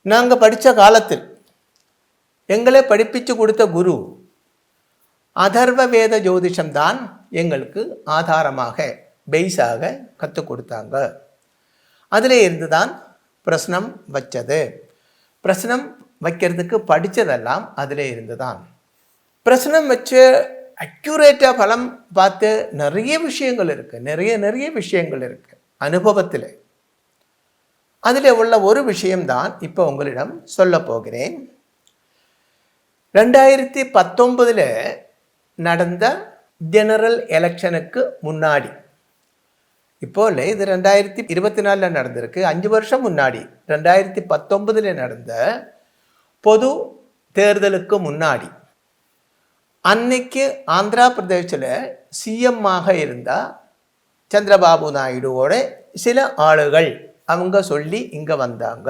நாங்கள் படித்த காலத்தில் எங்களை படிப்பிச்சு கொடுத்த குரு அதர்வ வேத ஜோதிஷம்தான் எங்களுக்கு ஆதாரமாக பெய்ஸாக கற்றுக் கொடுத்தாங்க. அதில் இருந்து தான் பிரஸ்னம் வச்சது. பிரஸ்னம் வைக்கிறதுக்கு படித்ததெல்லாம் அதில் இருந்து தான். பிரஸ்னம் வச்சு அக்யூரேட்டாக பலம் பார்த்து நிறைய விஷயங்கள் இருக்குது, நிறைய விஷயங்கள் இருக்குது அனுபவத்தில். அதில் உள்ள ஒரு விஷயம்தான் இப்போ உங்களிடம் சொல்ல போகிறேன். 2019 நடந்த ஜெனரல் எலெக்ஷனுக்கு முன்னாடி, இப்போ இல்லை, இது 2024 நடந்திருக்கு, 5 வருஷம் முன்னாடி 2019 நடந்த பொது தேர்தலுக்கு முன்னாடி, அன்னைக்கு ஆந்திரா பிரதேசில் சிஎம்மாக இருந்த சந்திரபாபு நாயுடுவோட சில ஆளுகள் அவங்க சொல்லி இங்கே வந்தாங்க.